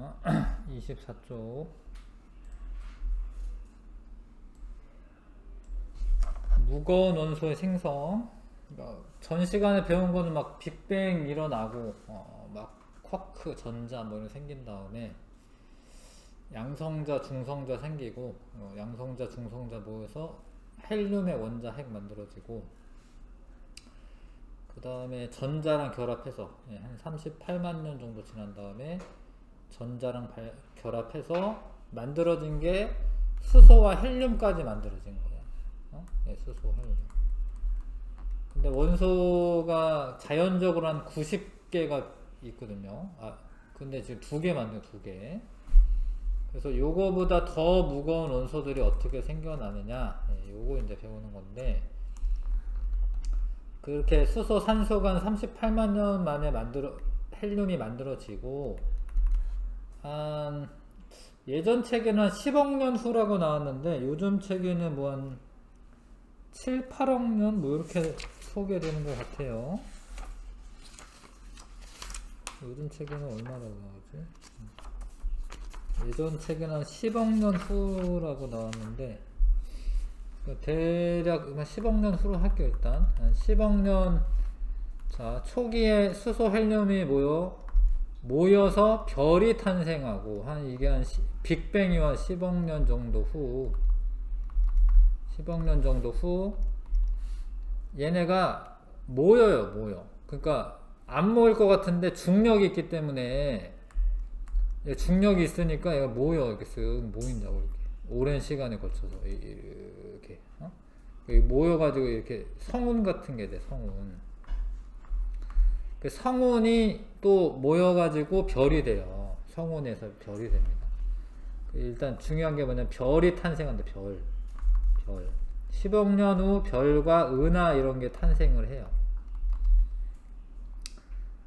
자, 24쪽. 무거운 원소의 생성. 그러니까 전 시간에 배운 거는 막 빅뱅 일어나고, 막 쿼크, 전자 뭐 이런 생긴 다음에 양성자, 중성자 생기고, 양성자, 중성자 모여서 헬륨의 원자 핵 만들어지고, 그 다음에 전자랑 결합해서 한 38만 년 정도 지난 다음에 전자랑 결합해서 만들어진 게 수소와 헬륨까지 만들어진 거예요. 수소, 헬륨. 근데 원소가 자연적으로 한 90개가 있거든요. 근데 지금 2개 만든 2개. 그래서 요거보다 더 무거운 원소들이 어떻게 생겨나느냐, 요거 이제 배우는 건데, 그렇게 수소, 산소가 한 38만 년 만에 헬륨이 만들어지고, 예전 책에는 한 10억 년 후라고 나왔는데, 요즘 책에는 뭐 한 7, 8억 년? 뭐 이렇게 소개되는 것 같아요. 요즘 책에는 얼마라고 나오지? 예전 책에는 한 10억 년 후라고 나왔는데, 대략 10억 년 후로 할게요. 일단 한 10억 년, 자, 초기에 수소 헬륨이 모여서 별이 탄생하고, 이게 한 빅뱅이와 10억 년 정도 후, 10억 년 정도 후 얘네가 모여요. 그러니까 안 모일 것 같은데 중력이 있기 때문에, 중력이 있으니까 얘가 이렇게 쓱 모인다고. 이렇게 오랜 시간에 거쳐서 이렇게 모여가지고 이렇게 성운 같은 게 돼. 성운. 그 성운이 또 모여가지고 별이 돼요. 성운에서 별이 됩니다. 일단 중요한 게 뭐냐면 별이 탄생한다. 별. 10억 년 후 별과 은하 이런 게 탄생을 해요.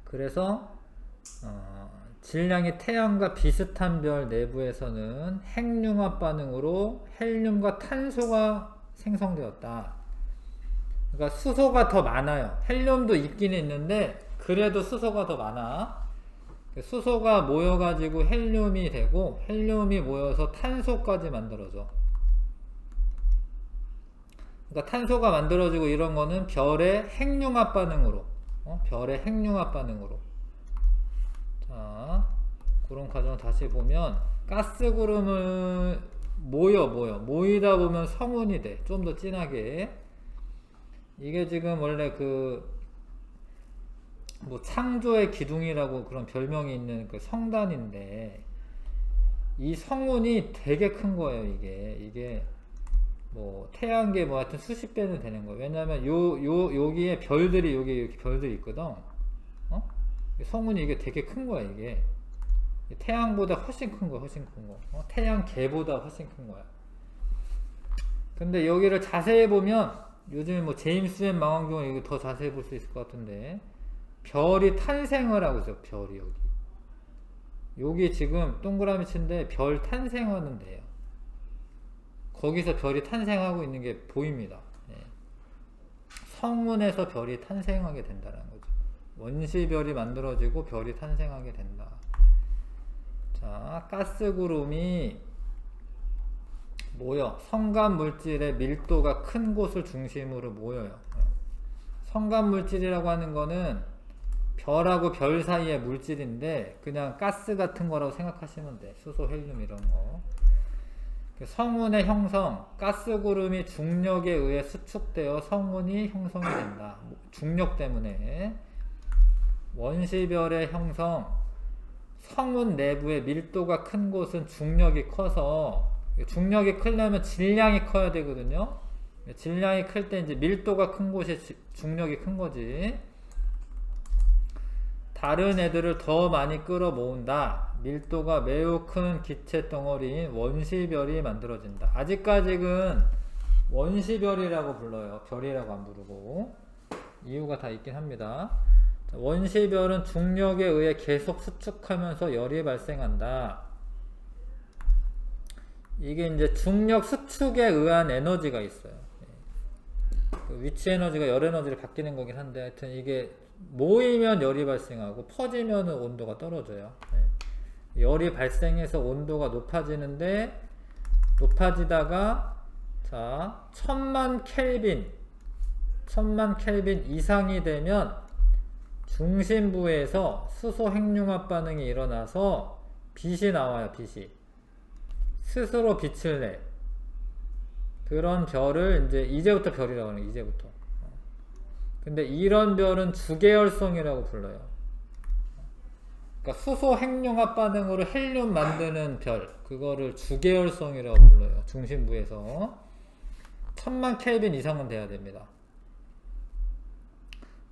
그래서 질량이 태양과 비슷한 별 내부에서는 핵융합 반응으로 헬륨과 탄소가 생성되었다. 그러니까 수소가 더 많아요. 헬륨도 있긴 있는데 그래도 수소가 더 많아. 수소가 모여가지고 헬륨이 되고, 헬륨이 모여서 탄소까지 만들어져. 그러니까 탄소가 만들어지고 이런 거는 별의 핵융합 반응으로, 별의 핵융합 반응으로. 자, 그런 과정을 다시 보면, 가스구름을 모이다 보면 성운이 돼. 좀 더 진하게. 이게 지금 원래 뭐 창조의 기둥이라고 그런 별명이 있는 그 성단인데, 이 성운이 되게 큰 거예요. 이게 뭐 태양계 뭐 하여튼 수십 배는 되는 거예요. 왜냐면 여기에 별들이, 여기 이렇게 별들이 있거든. 성운이 이게 되게 큰 거야. 이게 태양보다 훨씬 큰 거야. 훨씬 큰 거. 태양 계보다 훨씬 큰 거야. 근데 여기를 자세히 보면, 요즘에 뭐 제임스 웹 망원경은 이거 더 자세히 볼 수 있을 것 같은데, 별이 탄생을 하고 있어. 별이 여기 지금 동그라미 친데 별 탄생하는 데요. 거기서 별이 탄생하고 있는 게 보입니다. 성운에서 별이 탄생하게 된다는 거죠. 원시별이 만들어지고 별이 탄생하게 된다. 자, 가스구름이 모여 성간 물질의 밀도가 큰 곳을 중심으로 모여요. 성간 물질이라고 하는 거는 별하고 별 사이의 물질인데, 그냥 가스 같은 거라고 생각하시면 돼. 수소, 헬륨 이런 거. 성운의 형성, 가스구름이 중력에 의해 수축되어 성운이 형성이 된다. 중력 때문에. 원시별의 형성, 성운 내부의 밀도가 큰 곳은 중력이 커서, 중력이 크려면 질량이 커야 되거든요. 질량이 클 때 이제 밀도가 큰 곳에 중력이 큰 거지. 다른 애들을 더 많이 끌어모은다. 밀도가 매우 큰 기체 덩어리인 원시별이 만들어진다. 아직까지는 원시별이라고 불러요. 별이라고 안 부르고. 이유가 다 있긴 합니다. 원시별은 중력에 의해 계속 수축하면서 열이 발생한다. 이게 이제 중력 수축에 의한 에너지가 있어요. 그 위치 에너지가 열 에너지로 바뀌는 거긴 한데, 하여튼 이게 모이면 열이 발생하고 퍼지면 온도가 떨어져요. 열이 발생해서 온도가 높아지는데, 높아지다가 자 1000만 켈빈 이상이 되면 중심부에서 수소 핵융합 반응이 일어나서 빛이 나와요. 빛이 스스로 빛을 내. 그런 별을 이제부터 별이라고 하는, 이제부터. 근데 이런 별은 주계열성이라고 불러요. 그러니까 수소 핵융합 반응으로 헬륨 만드는 별, 그거를 주계열성이라고 불러요. 중심부에서 1000만 켈빈 이상은 돼야 됩니다.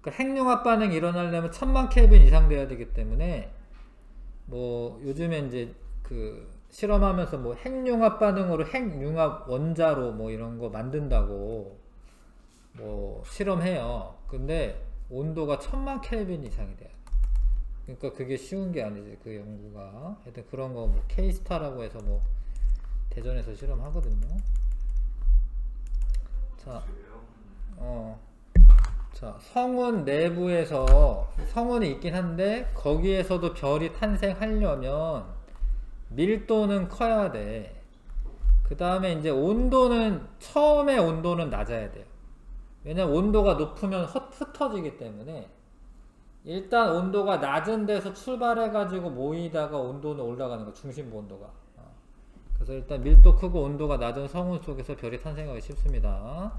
그러니까 핵융합 반응이 일어나려면 1000만 켈빈 이상 돼야 되기 때문에, 뭐 요즘에 이제 그 실험하면서 뭐 핵융합 반응으로 핵융합 원자로 뭐 이런 거 만든다고 뭐 실험해요. 근데 온도가 1000만 켈빈 이상이 돼요. 그러니까 그게 쉬운 게 아니지, 그 연구가. 하여튼 그런 거 뭐 K스타라고 해서 뭐 대전에서 실험하거든요. 자, 자, 성운 내부에서 성운이 있긴 한데 거기에서도 별이 탄생하려면 밀도는 커야 돼. 그 다음에 이제 온도는, 처음에 온도는 낮아야 돼요. 왜냐면 온도가 높으면 흩어지기 때문에 일단 온도가 낮은 데서 출발해 가지고 모이다가 온도는 올라가는 거, 중심부 온도가. 그래서 일단 밀도 크고 온도가 낮은 성운 속에서 별이 탄생하기 쉽습니다.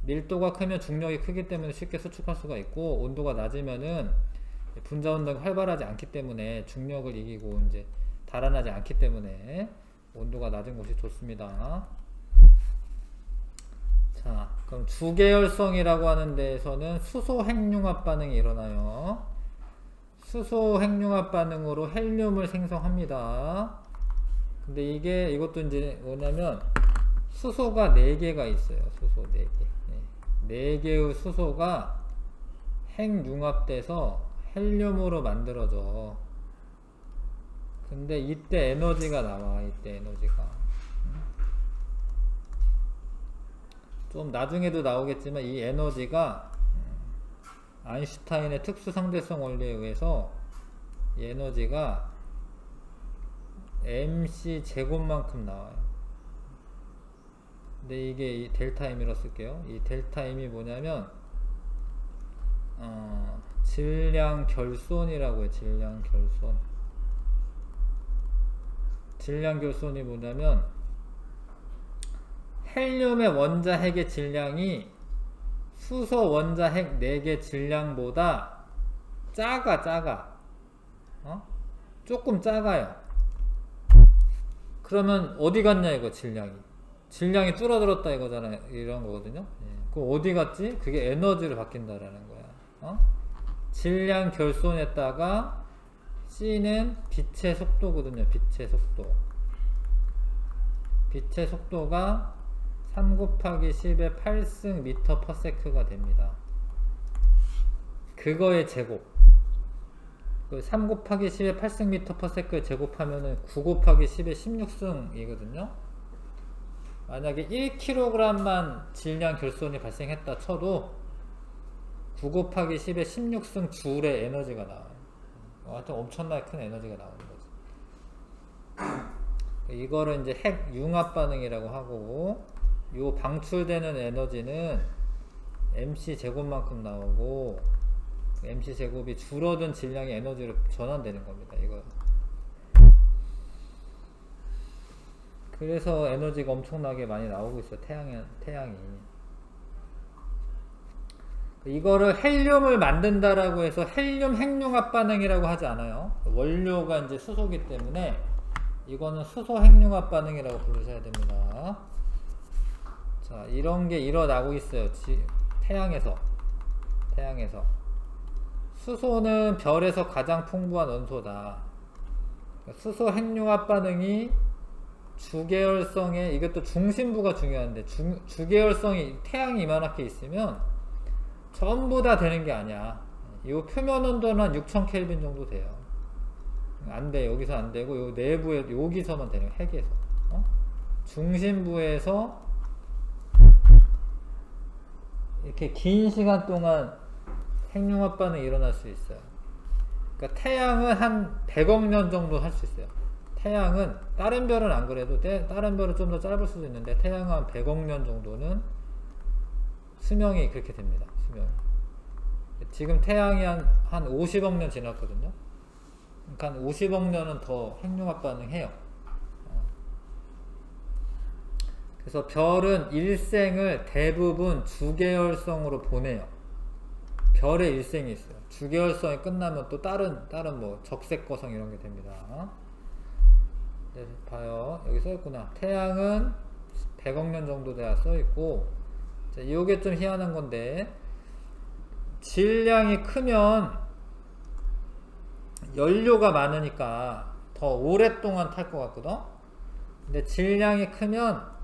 밀도가 크면 중력이 크기 때문에 쉽게 수축할 수가 있고, 온도가 낮으면은 분자 운동이 활발하지 않기 때문에 중력을 이기고 이제 달아나지 않기 때문에 온도가 낮은 곳이 좋습니다. 자, 그럼 주계열성이라고 하는 데에서는 수소 핵융합 반응이 일어나요. 수소 핵융합 반응으로 헬륨을 생성합니다. 근데 이것도 이제 뭐냐면 수소가 4개가 있어요. 수소 4개. 4개의 수소가 핵융합돼서 헬륨으로 만들어져. 근데 이때 에너지가 나와. 이때 에너지가. 좀 나중에도 나오겠지만 이 에너지가 아인슈타인의 특수상대성 원리에 의해서 이 에너지가 mc 제곱만큼 나와요. 근데 이게 이 델타 M이라고 쓸게요. 이 델타 M이 뭐냐면 질량 결손이라고 해요. 질량 결손. 질량 결손이 뭐냐면 헬륨의 원자 핵의 질량이 수소 원자 핵 4개 질량보다 작아. 조금 작아요. 그러면 어디 갔냐 이거, 질량이 줄어들었다 이거잖아요. 이런 거거든요. 그럼 어디 갔지? 그게 에너지로 바뀐다라는 거야. 질량 결손했다가 C는 빛의 속도거든요. 빛의 속도. 빛의 속도가 3 곱하기 10의 8승 미터 퍼 세크가 됩니다. 그거의 제곱. 3 곱하기 10의 8승 미터 퍼 세크에 제곱하면은 9 곱하기 10의 16승이거든요. 만약에 1kg만 질량 결손이 발생했다 쳐도 9 곱하기 10의 16승 줄의 에너지가 나와요. 하여튼 엄청나게 큰 에너지가 나오는 거지. 이거를 이제 핵 융합 반응이라고 하고, 요 방출되는 에너지는 mc 제곱만큼 나오고, mc 제곱이 줄어든 질량의 에너지로 전환되는 겁니다. 이거. 그래서 에너지가 엄청나게 많이 나오고 있어요. 태양이. 이거를 헬륨을 만든다라고 해서 헬륨 핵융합 반응이라고 하지 않아요. 원료가 이제 수소기 때문에 이거는 수소 핵융합 반응이라고 부르셔야 됩니다. 자, 이런 게 일어나고 있어요. 태양에서. 수소는 별에서 가장 풍부한 원소다. 수소 핵융합 반응이 주계열성에, 이것도 중심부가 중요한데, 주계열성이 태양이 이만하게 있으면 전부 다 되는 게 아니야. 이 표면 온도는 한 6000켈빈 정도 돼요. 안 돼. 여기서 안 되고, 요 내부에, 여기서만 되는 거야. 핵에서. 중심부에서 이렇게 긴 시간 동안 핵융합 반응이 일어날 수 있어요. 그러니까 태양은 한 100억 년 정도 할 수 있어요. 태양은 다른 별은 안 그래도 다른 별은 좀 더 짧을 수도 있는데 태양은 한 100억 년 정도는 수명이 그렇게 됩니다. 수명이. 지금 태양이 한 50억 년 지났거든요. 그러니까 한 50억 년은 더 핵융합 반응해요. 그래서 별은 일생을 대부분 주계열성으로 보내요. 별의 일생이 있어요. 주계열성이 끝나면 또 다른 뭐 적색거성 이런 게 됩니다. 네, 봐요. 여기 써있구나. 태양은 100억 년 정도 돼야 써있고, 이게 좀 희한한 건데, 질량이 크면 연료가 많으니까 더 오랫동안 탈 것 같거든. 근데 질량이 크면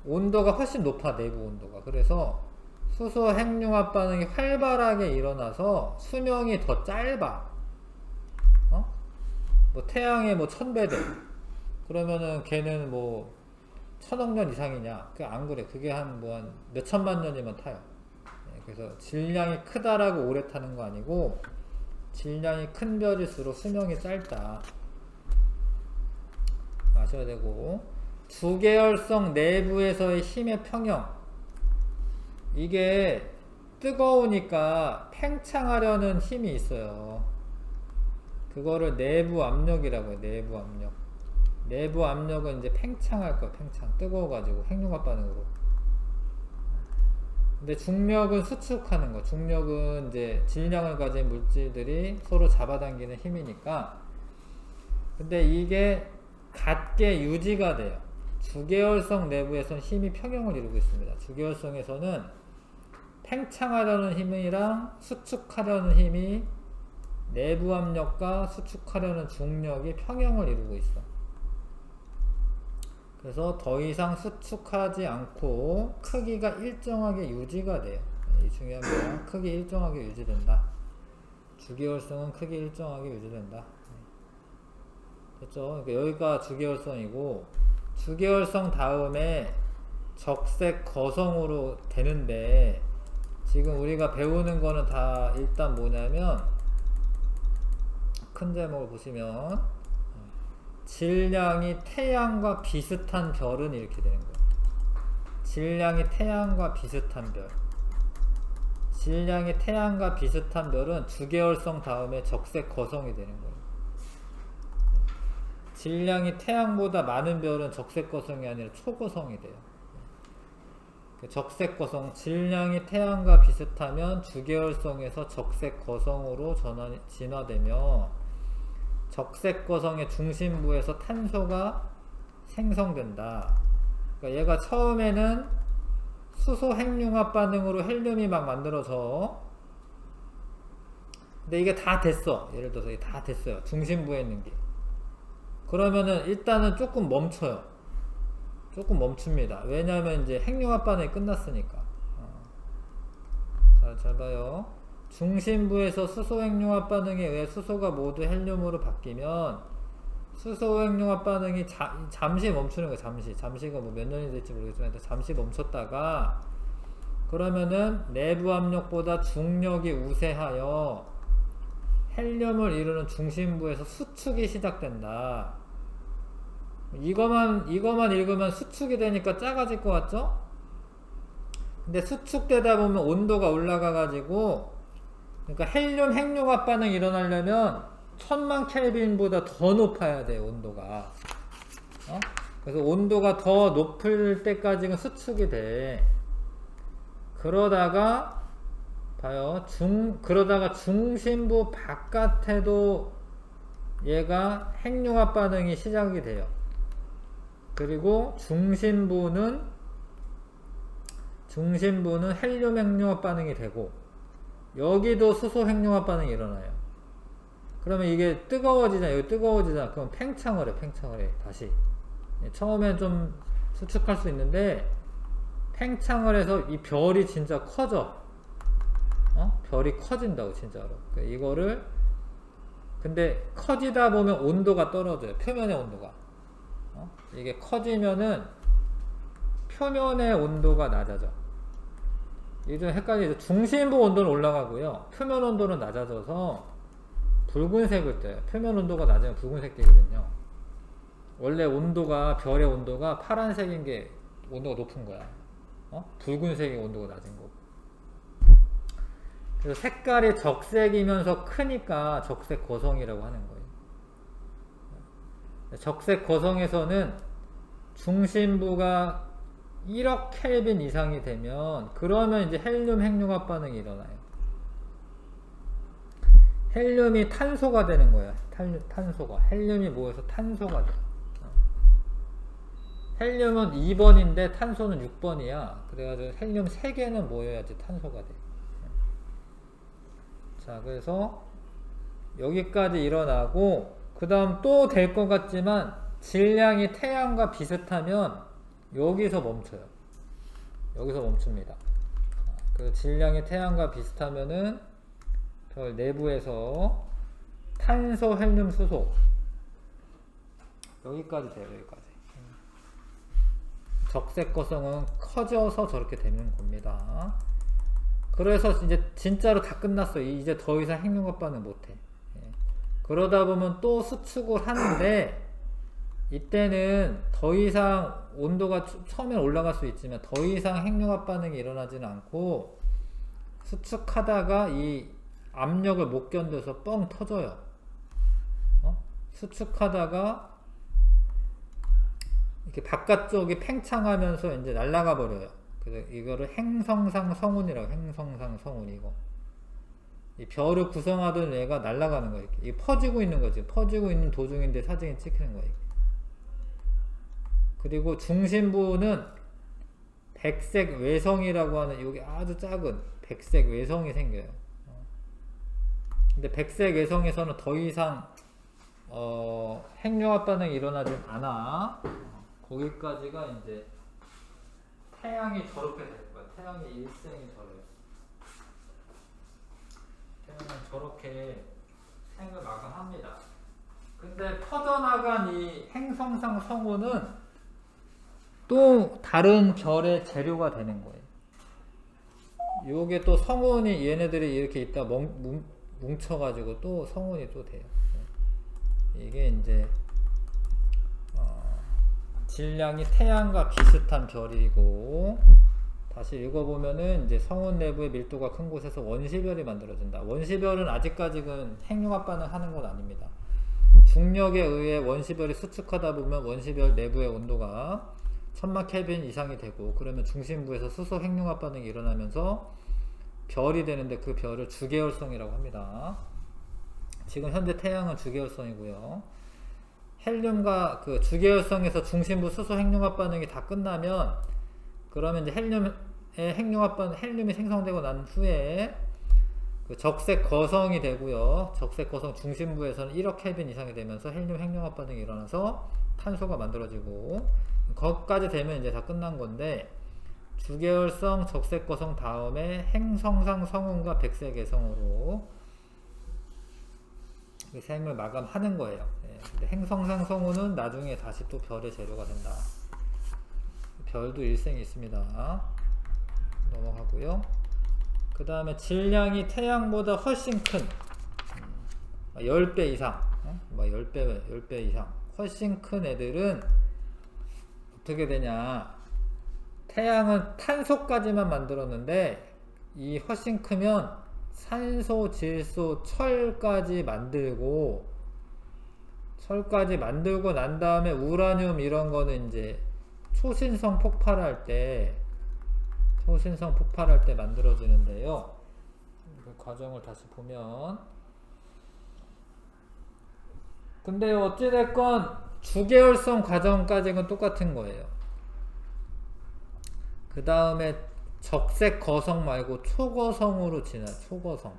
온도가 훨씬 높아, 내부 온도가. 그래서 수소 핵융합 반응이 활발하게 일어나서 수명이 더 짧아. 뭐 태양의 뭐 1000배 돼. 그러면은 걔는 뭐 1000억 년 이상이냐? 그게 안 그래. 그게 한 몇천만 년이면 타요. 그래서 질량이 크다라고 오래 타는 거 아니고, 질량이 큰 별일수록 수명이 짧다. 아셔야 되고, 주계열성 내부에서의 힘의 평형. 이게 뜨거우니까 팽창하려는 힘이 있어요. 그거를 내부 압력이라고 해요. 내부 압력. 내부 압력은 이제 팽창할 거야. 팽창. 뜨거워가지고 핵융합 반응으로. 근데 중력은 수축하는 거. 중력은 이제 질량을 가진 물질들이 서로 잡아당기는 힘이니까. 근데 이게 같게 유지가 돼요. 주계열성 내부에서는 힘이 평형을 이루고 있습니다. 주계열성에서는 팽창하려는 힘이랑 수축하려는 힘이 내부 압력과 수축하려는 중력이 평형을 이루고 있어. 그래서 더 이상 수축하지 않고 크기가 일정하게 유지가 돼요. 이 중요한 거야. 크기 일정하게 유지된다. 주계열성은 크기 일정하게 유지된다. 됐죠? 그러니까 여기가 주계열성이고, 주계열성 다음에 적색 거성으로 되는데, 지금 우리가 배우는 거는 다 일단 뭐냐면, 큰 제목을 보시면 질량이 태양과 비슷한 별은 이렇게 되는 거예요. 질량이 태양과 비슷한 별. 질량이 태양과 비슷한 별은 주계열성 다음에 적색 거성이 되는 거예요. 질량이 태양보다 많은 별은 적색 거성이 아니라 초거성이 돼요. 적색 거성, 질량이 태양과 비슷하면 주계열성에서 적색 거성으로 진화되며, 적색 거성의 중심부에서 탄소가 생성된다. 그러니까 얘가 처음에는 수소 핵융합 반응으로 헬륨이 막 만들어져. 근데 이게 다 됐어. 예를 들어서 이게 다 됐어요. 중심부에 있는 게. 그러면은 일단은 조금 멈춰요. 조금 멈춥니다. 왜냐하면 이제 핵융합 반응이 끝났으니까. 잘 봐요. 중심부에서 수소 핵융합 반응에 의해 수소가 모두 헬륨으로 바뀌면 수소 핵융합 반응이 잠시 멈추는 거예요. 잠시가 뭐 몇 년이 될지 모르겠지만 잠시 멈췄다가, 그러면은 내부 압력보다 중력이 우세하여 헬륨을 이루는 중심부에서 수축이 시작된다. 이거만 읽으면 수축이 되니까 작아질 것 같죠? 근데 수축되다 보면 온도가 올라가 가지고, 그러니까 헬륨 핵융합 반응이 일어나려면 1000만 켈빈보다 더 높아야 돼요. 온도가. 그래서 온도가 더 높을 때까지는 수축이 돼. 그러다가 봐요. 그러다가 중심부 바깥에도 얘가 핵융합 반응이 시작이 돼요. 그리고 중심부는 헬륨 핵융합 반응이 되고, 여기도 수소 핵융합 반응이 일어나요. 그러면 이게 뜨거워지잖아. 여기 뜨거워지잖아. 그럼 팽창을 해. 다시. 처음엔 좀 수축할 수 있는데, 팽창을 해서 이 별이 진짜 커져. 별이 커진다고, 진짜로. 이거를, 근데 커지다 보면 온도가 떨어져요. 표면의 온도가. 이게 커지면은 표면의 온도가 낮아져. 이게 좀 헷갈리죠. 중심부 온도는 올라가고요. 표면 온도는 낮아져서 붉은색을 떠요. 표면 온도가 낮으면 붉은색 되거든요. 원래 온도가, 별의 온도가 파란색인 게 온도가 높은 거야. 붉은색이 온도가 낮은 거고. 그래서 색깔이 적색이면서 크니까 적색 거성이라고 하는 거예요. 적색 거성에서는 중심부가 1억 켈빈 이상이 되면, 그러면 이제 헬륨 핵융합 반응이 일어나요. 헬륨이 탄소가 되는 거야. 탄소가. 헬륨이 모여서 탄소가 돼. 헬륨은 2번인데 탄소는 6번이야. 그래가지고 헬륨 3개는 모여야지 탄소가 돼. 자, 그래서 여기까지 일어나고, 그 다음 또 될 것 같지만 질량이 태양과 비슷하면 여기서 멈춰요. 여기서 멈춥니다. 그래서 질량이 태양과 비슷하면은 별 내부에서 탄소, 헬륨, 수소 여기까지 돼요. 여기까지. 적색 거성은 커져서 저렇게 되는 겁니다. 그래서 이제 진짜로 다 끝났어. 이제 더 이상 핵융합 반응 못해. 그러다 보면 또 수축을 하는데, 이때는 더 이상 온도가 처음에 올라갈 수 있지만 더 이상 핵융합 반응이 일어나지는 않고, 수축하다가 이 압력을 못 견뎌서 뻥 터져요. 수축하다가 이렇게 바깥쪽이 팽창하면서 이제 날아가 버려요. 그래서 이거를 행성상 성운이라고. 행성상 성운. 이거 이 별을 구성하던 얘가 날아가는 거예요. 이게 퍼지고 있는 거지. 퍼지고 있는 도중인데 사진이 찍히는 거예요. 그리고 중심부는 백색 외성이라고 하는, 여기 아주 작은 백색 외성이 생겨요. 근데 백색 외성에서는 더 이상 핵융합 반응이 일어나진 않아. 거기까지가 이제 태양이 저렇게 될 거야. 태양의 일생이 저래요. 태양은 저렇게 생을 마감합니다. 근데 퍼져나간 이 행성상 성운은 또 다른 별의 재료가 되는 거예요. 요게 또 성운이, 얘네들이 이렇게 있다 뭉쳐가지고 또 성운이 또 돼요. 이게 이제 질량이 태양과 비슷한 별이고, 다시 읽어보면은 이제 성운 내부의 밀도가 큰 곳에서 원시별이 만들어진다. 원시별은 아직까지는 핵융합 반응하는 건 아닙니다. 중력에 의해 원시별이 수축하다 보면 원시별 내부의 온도가 1000만 켈빈 이상이 되고, 그러면 중심부에서 수소 핵융합 반응이 일어나면서 별이 되는데, 그 별을 주계열성이라고 합니다. 지금 현재 태양은 주계열성이고요. 헬륨과 그 주계열성에서 중심부 수소 핵융합 반응이 다 끝나면, 그러면 이제 헬륨의 핵융합 반응, 헬륨이 생성되고 난 후에 그 적색 거성이 되고요. 적색 거성 중심부에서는 1억 켈빈 이상이 되면서 헬륨 핵융합 반응이 일어나서 탄소가 만들어지고, 거기까지 되면 이제 다 끝난 건데, 주계열성, 적색 거성 다음에 행성상 성운과 백색 외성으로 생을 마감하는 거예요. 근데 행성상 성운은 나중에 다시 또 별의 재료가 된다. 별도 일생이 있습니다. 넘어가고요. 그 다음에 질량이 태양보다 훨씬 큰 10배 이상, 10배 이상 훨씬 큰 애들은 어떻게 되냐, 태양은 탄소까지만 만들었는데 이 훨씬 크면 산소, 질소, 철까지 만들고 난 다음에 우라늄 이런 거는 이제 초신성 폭발할 때 만들어지는데요. 그 과정을 다시 보면, 근데 어찌됐건 주계열성 과정까지는 똑같은 거예요. 그 다음에 적색 거성 말고 초거성으로 지나요. 초거성.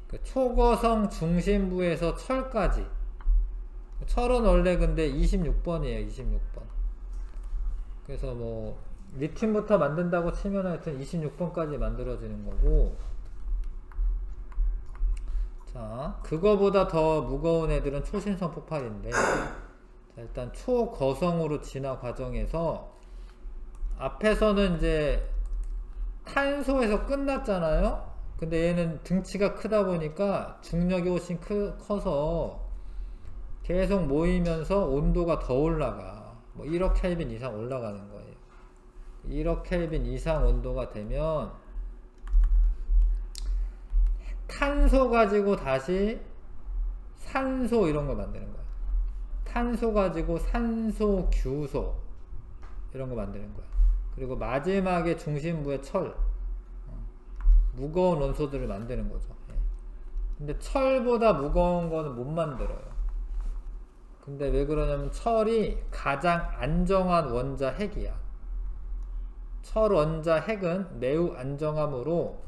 그 초거성 중심부에서 철까지. 철은 원래 근데 26번이에요. 26번. 그래서 뭐 리튬부터 만든다고 치면 하여튼 26번까지 만들어지는 거고, 자, 그거보다 더 무거운 애들은 초신성 폭발인데, 자, 일단 초거성으로 진화 과정에서 앞에서는 이제 탄소에서 끝났잖아요. 근데 얘는 등치가 크다 보니까 중력이 훨씬 커서 계속 모이면서 온도가 더 올라가. 뭐 1억 켈빈 이상 올라가는 거예요. 1억 켈빈 이상 온도가 되면 탄소 가지고 다시 산소 이런 걸 만드는 거야. 탄소 가지고 산소, 규소 이런 거 만드는 거야. 그리고 마지막에 중심부에 철, 무거운 원소들을 만드는 거죠. 근데 철보다 무거운 거는 못 만들어요. 근데 왜 그러냐면 철이 가장 안정한 원자 핵이야. 철 원자 핵은 매우 안정함으로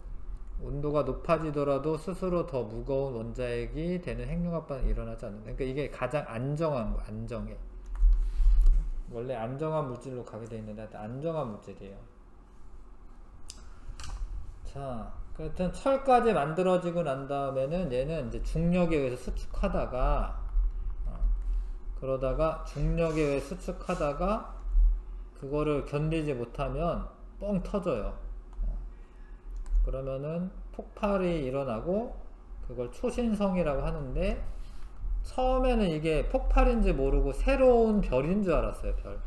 온도가 높아지더라도 스스로 더 무거운 원자핵이 되는 핵융합 반응이 일어나지 않는다. 그러니까 이게 가장 안정한 거, 안정해. 원래 안정한 물질로 가게 돼 있는데 하여튼 안정한 물질이에요. 자, 그렇든 철까지 만들어지고 난 다음에는 얘는 이제 중력에 의해서 수축하다가 그러다가 중력에 의해 수축하다가 그거를 견디지 못하면 뻥 터져요. 그러면은 폭발이 일어나고 그걸 초신성이라고 하는데 처음에는 이게 폭발인지 모르고 새로운 별인 줄 알았어요. 별.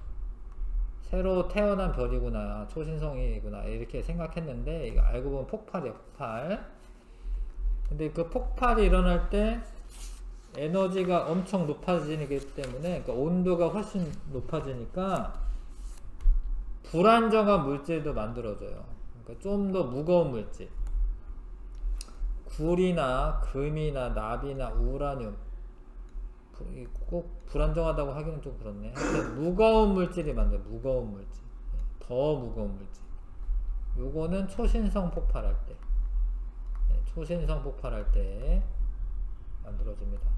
새로 태어난 별이구나, 초신성이구나 이렇게 생각했는데 이거 알고 보면 폭발이야, 폭발. 근데 그 폭발이 일어날 때 에너지가 엄청 높아지기 때문에 그러니까 온도가 훨씬 높아지니까 불안정한 물질도 만들어져요. 그러니까 좀 더 무거운 물질, 굴이나 금이나 납이나 우라늄, 꼭 불안정하다고 하기는 좀 그렇네. 하여튼 무거운 물질이 만들어요. 무거운 물질, 더 무거운 물질. 요거는 초신성 폭발할 때, 초신성 폭발할 때 만들어집니다.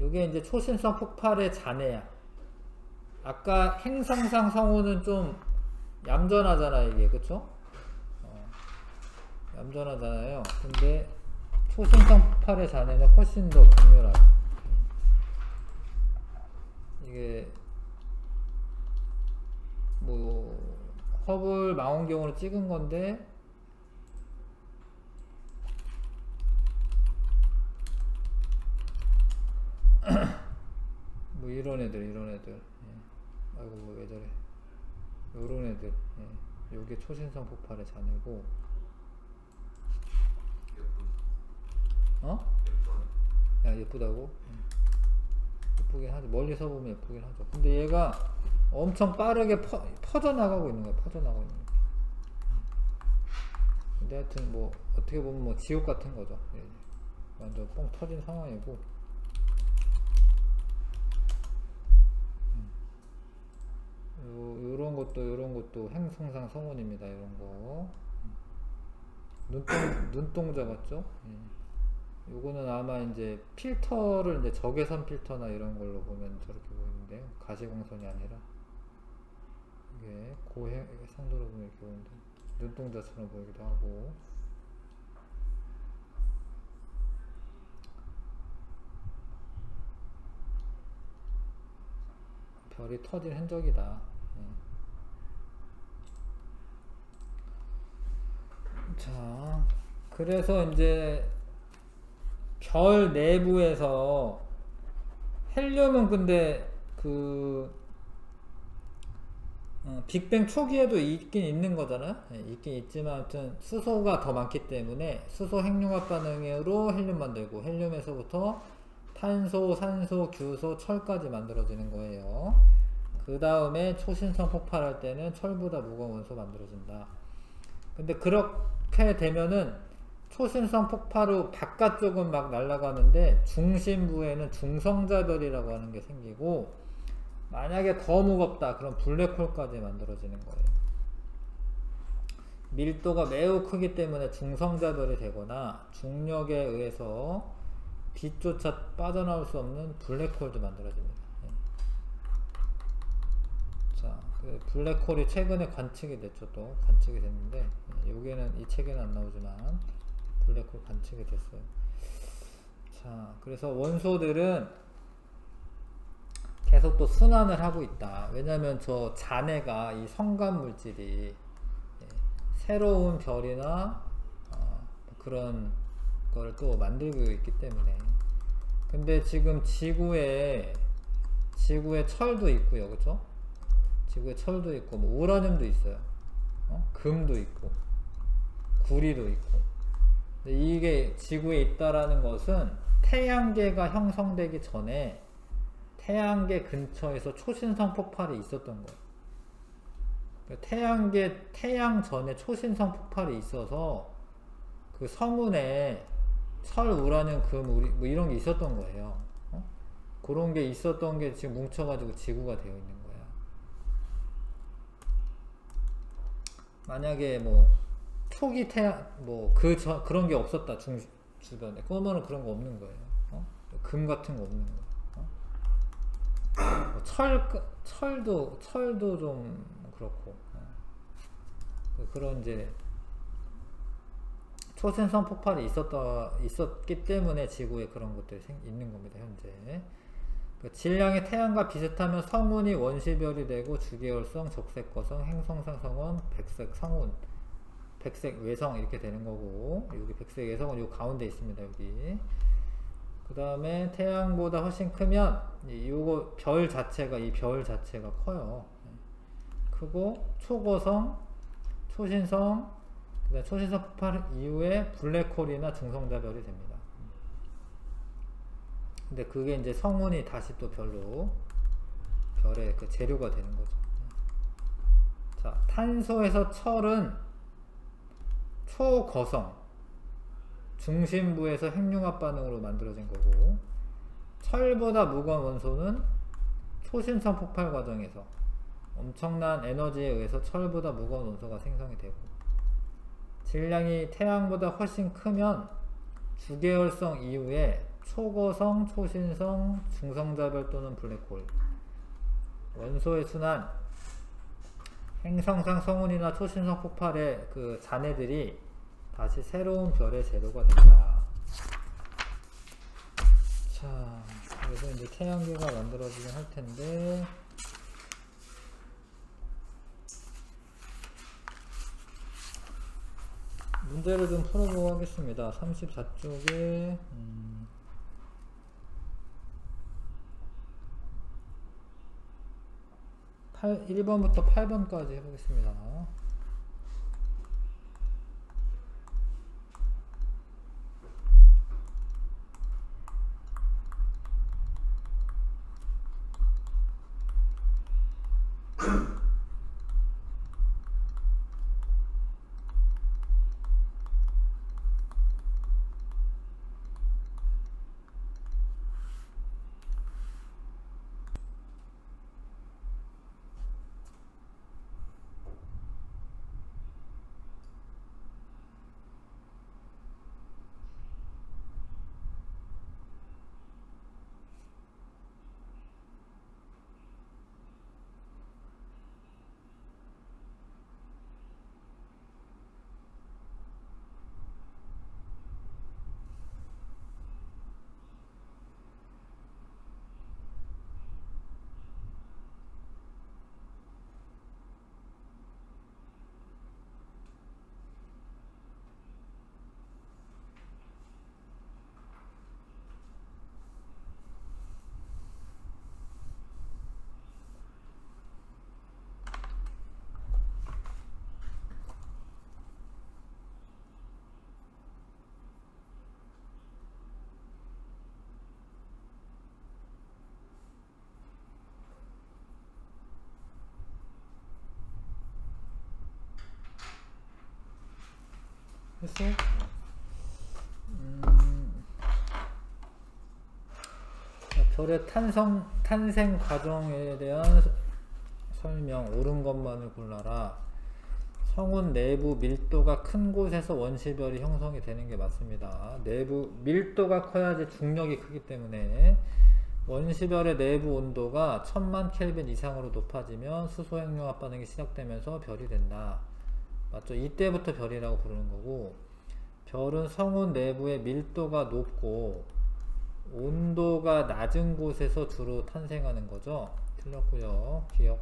요게 이제 초신성 폭발의 잔해야. 아까 행성상 성운은 좀 얌전하잖아, 이게. 그쵸? 얌전하잖아요. 근데 초신성 폭발의 잔해는 훨씬 더 강렬하고. 이게 뭐 허블 망원경으로 찍은 건데 뭐 이런 애들. 아이고 뭐 왜 저래. 요런 애들. 요게 초신성 폭발의 잔해고. 야, 예쁘다고? 예쁘긴 하죠. 멀리서 보면 예쁘긴 하죠. 근데 얘가 엄청 빠르게 퍼져나가고 있는 거야. 퍼져나가고 있는 거야. 근데 하여튼 뭐 어떻게 보면 뭐 지옥 같은 거죠. 완전 뻥 터진 상황이고. 요런 것도 행성상 성운입니다. 이런 거. 눈동자 같죠? 요거는 아마 이제 필터를 이제 적외선 필터나 이런 걸로 보면 저렇게 보이는데요. 가시광선이 아니라 이게 고해상도로 보면 이렇게 보이는데 눈동자처럼 보이기도 하고. 별이 터진 흔적이다. 자, 그래서 이제 별 내부에서 헬륨은 근데 그 빅뱅 초기에도 있긴 있는 거잖아요. 있긴 있지만 아무튼 수소가 더 많기 때문에 수소 핵융합 반응으로 헬륨 만들고 헬륨에서부터 탄소, 산소, 규소, 철까지 만들어지는 거예요. 그 다음에 초신성 폭발할 때는 철보다 무거운 원소 만들어진다. 근데 그렇게 되면은 초신성 폭발 후 바깥쪽은 막 날아가는데 중심부에는 중성자별이라고 하는 게 생기고, 만약에 더 무겁다 그럼 블랙홀까지 만들어지는 거예요. 밀도가 매우 크기 때문에 중성자별이 되거나 중력에 의해서 빛조차 빠져나올 수 없는 블랙홀도 만들어집니다. 자, 그 블랙홀이 최근에 관측이 됐죠. 또 관측이 됐는데 여기에는 이 책에는 안 나오지만 블랙홀 관측이 됐어요. 자, 그래서 원소들은 계속 또 순환을 하고 있다. 왜냐면 저 잔해가 이 성간 물질이 새로운 별이나 그런 거를 또 만들고 있기 때문에. 근데 지금 지구에 철도 있고요, 그쵸? 지구에 철도 있고 뭐 우라늄도 있어요. 금도 있고 구리도 있고. 근데 이게 지구에 있다라는 것은 태양계가 형성되기 전에 태양계 근처에서 초신성 폭발이 있었던 거예요. 태양 전에 초신성 폭발이 있어서 그 성운에 철, 우라늄, 금, 뭐 이런 게 있었던 거예요. 그런 게 있었던 게 지금 뭉쳐가지고 지구가 되어 있는 거야. 만약에 뭐 초기 태양 그런 게 없었다 주변에 그러면은 그런 거 없는 거예요. 금 같은 거 없는 거예요. 철도 좀 그렇고 그런 이제 초신성 폭발이 있었기 때문에 지구에 그런 것들이 있는 겁니다, 현재. 질량이 태양과 비슷하면 성운이 원시별이 되고 주계열성, 적색거성, 행성상 성운, 백색 성운, 백색 외성 이렇게 되는 거고, 여기 백색 외성은 요 가운데 있습니다, 여기. 그 다음에 태양보다 훨씬 크면 요거 이 별 자체가 커요. 크고 초고성, 초신성, 그다음 초신성 폭발 이후에 블랙홀이나 중성자별이 됩니다. 근데 그게 이제 성운이 다시 또 별의 그 재료가 되는 거죠. 자, 탄소에서 철은 초거성, 중심부에서 핵융합 반응으로 만들어진 거고, 철보다 무거운 원소는 초신성 폭발 과정에서 엄청난 에너지에 의해서 철보다 무거운 원소가 생성이 되고, 질량이 태양보다 훨씬 크면 주계열성 이후에 초거성, 초신성, 중성자별 또는 블랙홀, 원소의 순환, 행성상 성운이나 초신성 폭발의 그 잔해들이 다시 새로운 별의 재료가 된다. 자, 그래서 이제 태양계가 만들어지긴 할 텐데, 문제를 좀 풀어보고 하겠습니다. 34쪽에 1번부터 8번까지 해보겠습니다. 했어? 별의 탄생 과정에 대한 설명, 옳은 것만을 골라라. 성운 내부 밀도가 큰 곳에서 원시별이 형성이 되는 게 맞습니다. 내부 밀도가 커야지 중력이 크기 때문에 원시별의 내부 온도가 1000만 켈빈 이상으로 높아지면 수소 핵융합 반응이 시작되면서 별이 된다. 맞죠? 이때부터 별이라고 부르는 거고, 별은 성운 내부의 밀도가 높고 온도가 낮은 곳에서 주로 탄생하는 거죠. 틀렸고요. 기억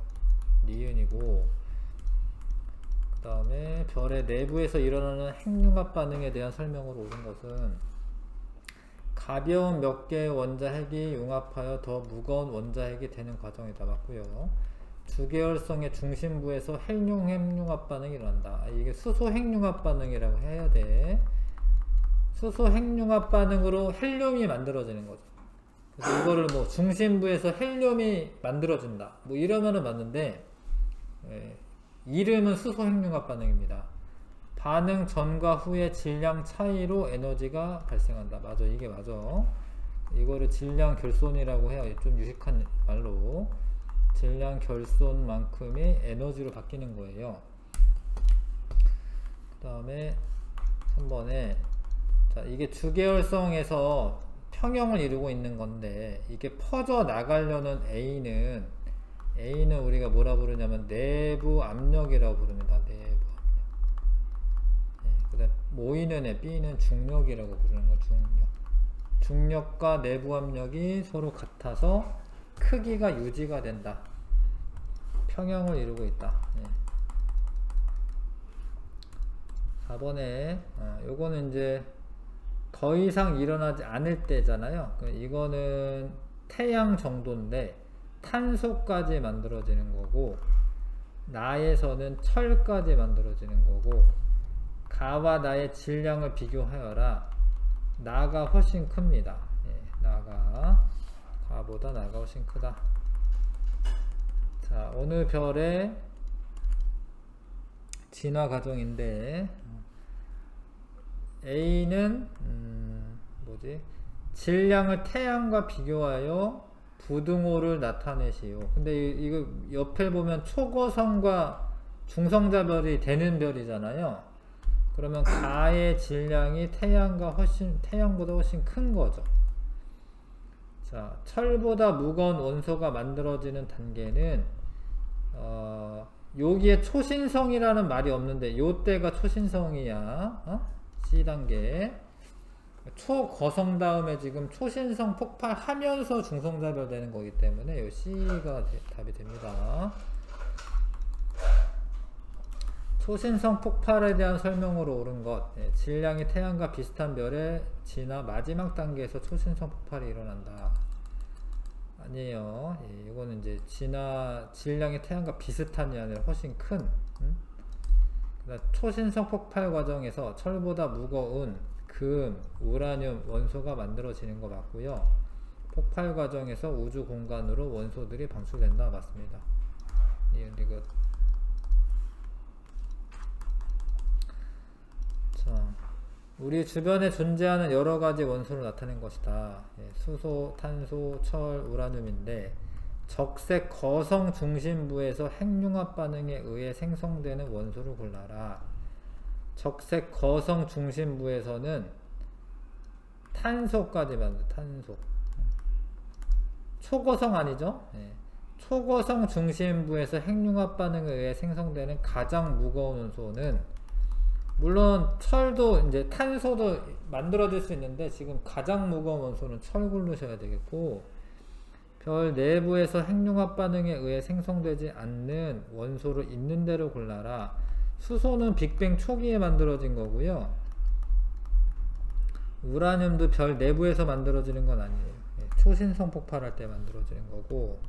니은이고, 그 다음에 별의 내부에서 일어나는 핵융합 반응에 대한 설명으로 옳은 것은 가벼운 몇 개의 원자핵이 융합하여 더 무거운 원자핵이 되는 과정이다. 맞고요. 주계열성의 중심부에서 핵융합 반응이 일어난다. 이게 수소 핵융합 반응이라고 해야 돼. 수소 핵융합 반응으로 헬륨이 만들어지는 거죠. 그래서 이거를 뭐 중심부에서 헬륨이 만들어진다. 뭐 이러면은 맞는데, 이름은 수소 핵융합 반응입니다. 반응 전과 후의 질량 차이로 에너지가 발생한다. 맞아, 이게 맞아. 이거를 질량 결손이라고 해요. 좀 유식한 말로. 질량 결손만큼의 에너지로 바뀌는 거예요. 그 다음에 3번에, 자, 이게 주계열성에서 평형을 이루고 있는 건데, 이게 퍼져 나가려는 A는 우리가 뭐라 부르냐면 내부 압력이라고 부릅니다. 내부 압력. 그 다음 모이는 애 B는 중력이라고 부르는 거. 중력과 내부 압력이 서로 같아서 크기가 유지가 된다. 평형을 이루고 있다. 4번에 요거는 이제 더 이상 일어나지 않을 때잖아요. 이거는 태양 정도인데 탄소까지 만들어지는 거고, 나에서는 철까지 만들어지는 거고, 가와 나의 질량을 비교하여라. 나가 훨씬 큽니다. 가보다 나가 훨씬 크다. 자, 어느 별의 진화 과정인데, A는 질량을 태양과 비교하여 부등호를 나타내시오. 근데 이거 옆에 보면 초고성과 중성자별이 되는 별이잖아요. 그러면 가의 질량이 태양보다 훨씬 큰 거죠. 자, 철보다 무거운 원소가 만들어지는 단계는 여기에 초신성이라는 말이 없는데 요때가 초신성이야. C단계. 초거성 다음에 지금 초신성 폭발하면서 중성자별 되는 거기 때문에 요 C가 답이 됩니다. 초신성 폭발에 대한 설명으로 옳은 것. 질량이 태양과 비슷한 별의 진화 마지막 단계에서 초신성 폭발이 일어난다. 아니에요. 이거는 이제 질량이 태양과 비슷한이 아니라 훨씬 큰. 초신성 폭발 과정에서 철보다 무거운 금, 우라늄 원소가 만들어지는 거 맞고요. 폭발 과정에서 우주 공간으로 원소들이 방출된다. 맞습니다. 이거. 자, 우리 주변에 존재하는 여러가지 원소를 나타낸 것이다. 수소, 탄소, 철, 우라늄인데 적색 거성 중심부에서 핵융합 반응에 의해 생성되는 원소를 골라라. 적색 거성 중심부에서는 탄소까지 탄소. 초거성 아니죠? 초거성 중심부에서 핵융합 반응에 의해 생성되는 가장 무거운 원소는, 물론 철도 이제 탄소도 만들어질 수 있는데 지금 가장 무거운 원소는 철 고르셔야 되겠고, 별 내부에서 핵융합 반응에 의해 생성되지 않는 원소를 있는 대로 골라라. 수소는 빅뱅 초기에 만들어진 거고요. 우라늄도 별 내부에서 만들어지는 건 아니에요. 초신성 폭발할 때 만들어지는 거고.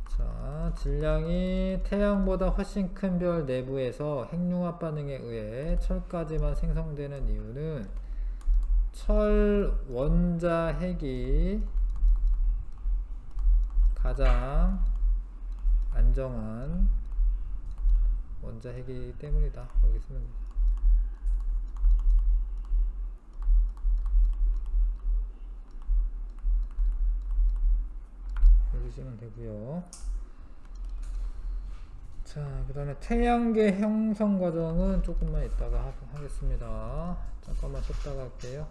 자, 질량이 태양보다 훨씬 큰 별 내부에서 핵융합 반응에 의해 철까지만 생성되는 이유는 철 원자핵이 가장 안정한 원자핵이기 때문이다. 여기 쓰면 됩니다. 여기 쓰면 되고요. 자, 그 다음에 태양계 형성 과정은 조금만 이따가 하겠습니다. 잠깐만 쉬었다가 할게요.